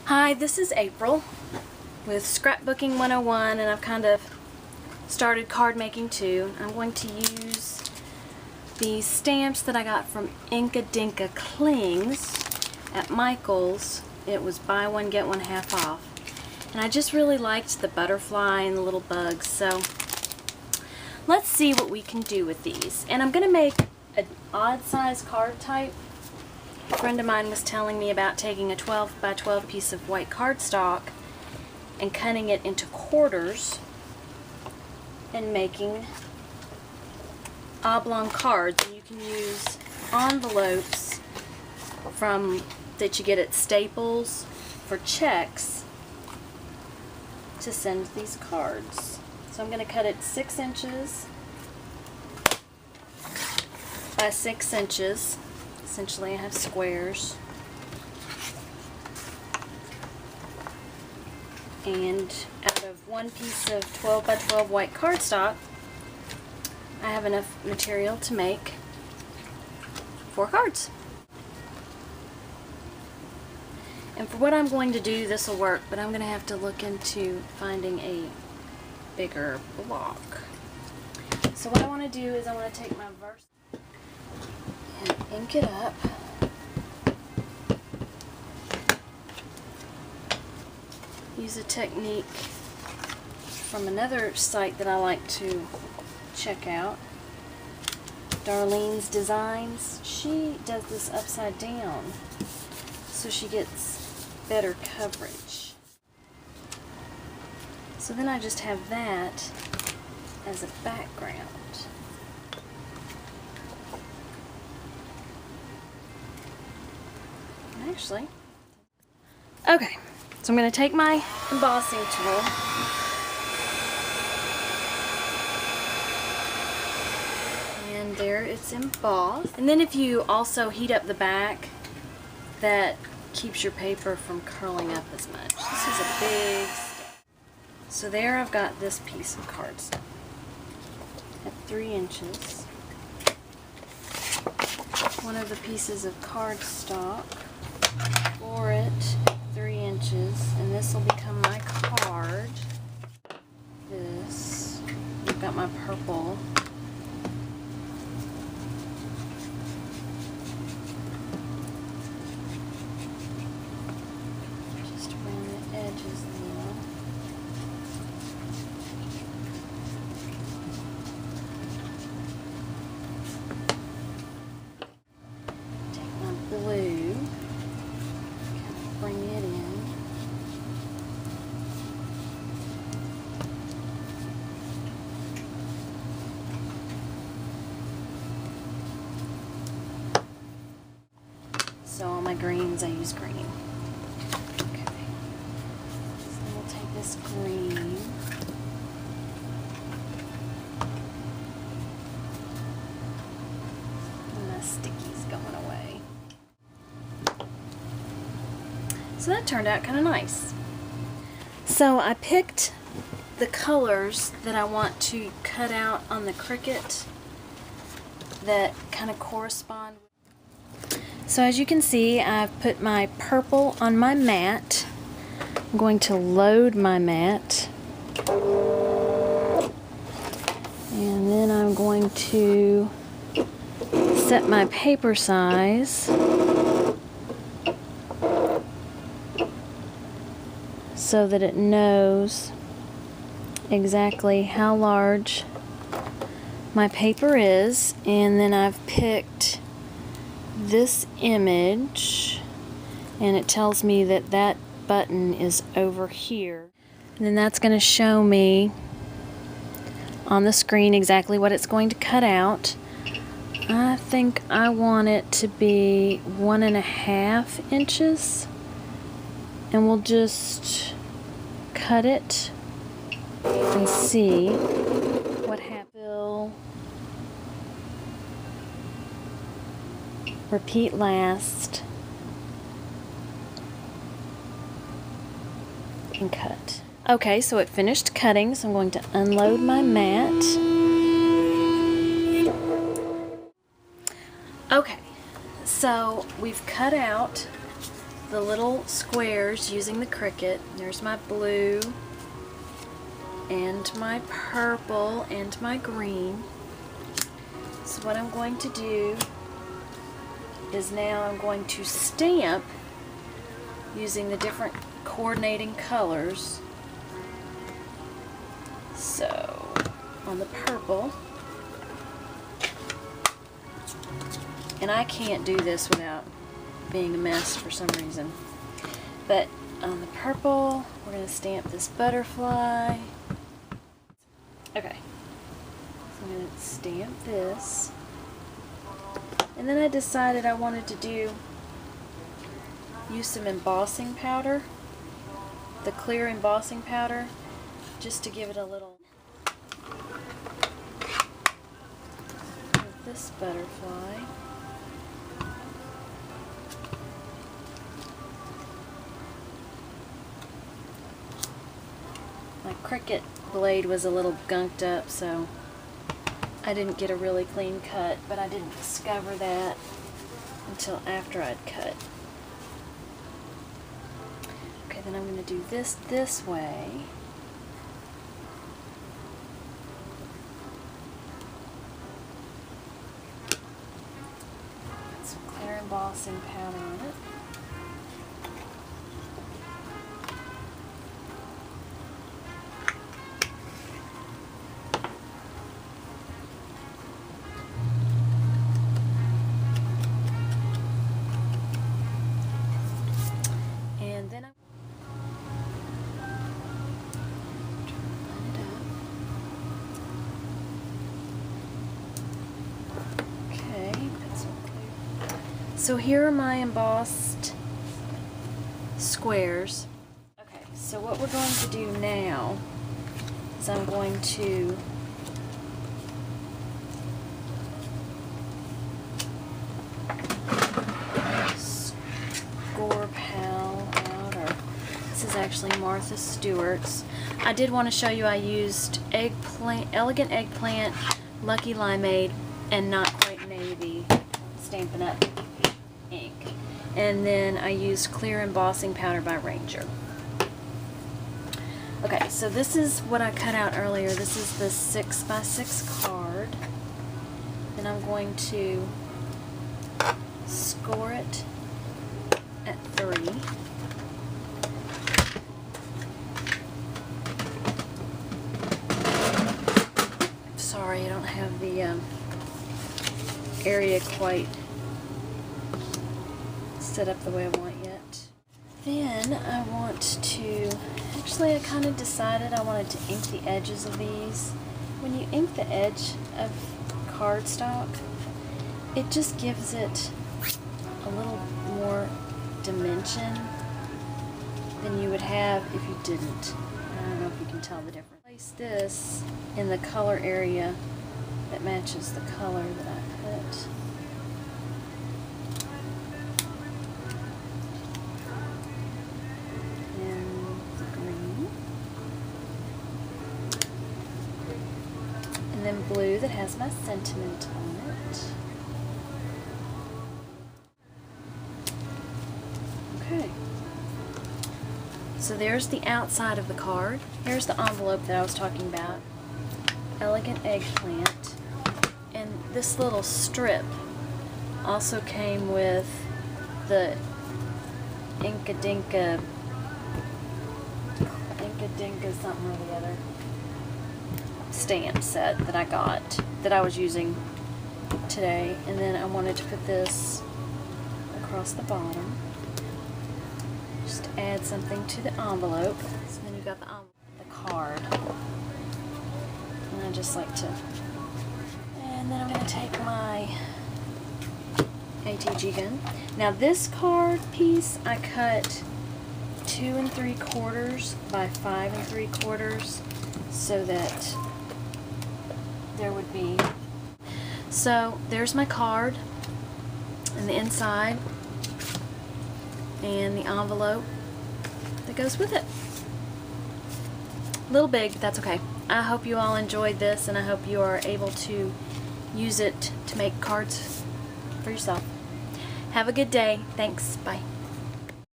Hi, this is April with Scrapbooking 101, and I've kind of started card making too. I'm going to use these stamps that I got from Inka Dinka Clings at Michael's. It was buy one get one half off, and I just really liked the butterfly and the little bugs, so let's see what we can do with these. And I'm going to make an odd size card type. A friend of mine was telling me about taking a 12 by 12 piece of white cardstock and cutting it into quarters and making oblong cards. And you can use envelopes that you get at Staples for checks to send these cards. So I'm going to cut it 6 inches by 6 inches. Essentially I have squares, and out of one piece of 12 by 12 white cardstock I have enough material to make 4 cards. And for what I'm going to do, this will work, but I'm going to have to look into finding a bigger block. So what I want to do is I want to take my verse and ink it up. Use a technique from another site that I like to check out, Darlene's Designs. She does this upside down so she gets better coverage. So then I just have that as a background. Actually, okay, so I'm going to take my embossing tool and there it's embossed. And then if you also heat up the back, that keeps your paper from curling up as much. This is a big step. So there I've got this piece of cardstock at 3 inches. One of the pieces of cardstock, for it 3 inches, and this will become my card. This, I've got my purple. Just around the edges now. Take my blue. Bring it in. So all my greens, I use green. Okay. So we'll take this green. And my sticky's going away. So that turned out kind of nice. So I picked the colors that I want to cut out on the Cricut that kind of correspond. So as you can see, I've put my purple on my mat. I'm going to load my mat. And then I'm going to set my paper size so that it knows exactly how large my paper is. And then I've picked this image, and it tells me that that button is over here. And then that's going to show me on the screen exactly what it's going to cut out. I think I want it to be 1.5 inches, and we'll just cut it and see what happens. Repeat last and cut. Okay, so it finished cutting, so I'm going to unload my mat. Okay, so we've cut out the little squares using the Cricut. There's my blue and my purple and my green. So what I'm going to do is now I'm going to stamp using the different coordinating colors. So on the purple, and I can't do this without being a mess for some reason, but on the purple we're going to stamp this butterfly. Okay, so I'm going to stamp this, and then I decided I wanted to use some embossing powder, the Clear Embossing Powder, just to give it a little. With this butterfly. My Cricut blade was a little gunked up, so I didn't get a really clean cut, but I didn't discover that until after I'd cut. Okay, then I'm going to do this way. Put some clear embossing powder on it. So here are my embossed squares. Okay, so what we're going to do now is I'm going to score pal powder. This is actually Martha Stewart's. I did want to show you I used Elegant Eggplant, Lucky Limeade, and Not Quite Navy Stampin' Up ink. And then I used Clear Embossing Powder by Ranger. Okay, so this is what I cut out earlier. This is the 6x6 card. Then I'm going to score it at 3. Sorry, I don't have the area quite set up the way I want yet. Then I want to, actually I kind of decided I wanted to ink the edges of these. When you ink the edge of cardstock, it just gives it a little more dimension than you would have if you didn't. I don't know if you can tell the difference. Place this in the color area that matches the color that I put. And then blue that has my sentiment on it. Okay. So there's the outside of the card. Here's the envelope that I was talking about. Elegant Eggplant. And this little strip also came with the Inka Dinka something or the other stamp set that I got, that I was using today. And then I wanted to put this across the bottom, just to add something to the envelope. So then you've got the card, and I just like to, and then I'm going to take my ATG gun. Now this card piece I cut 2 3/4 by 5 3/4 so that there would be. So there's my card and the inside and the envelope that goes with it. A little big, but that's okay. I hope you all enjoyed this, and I hope you are able to use it to make cards for yourself. Have a good day. Thanks. Bye.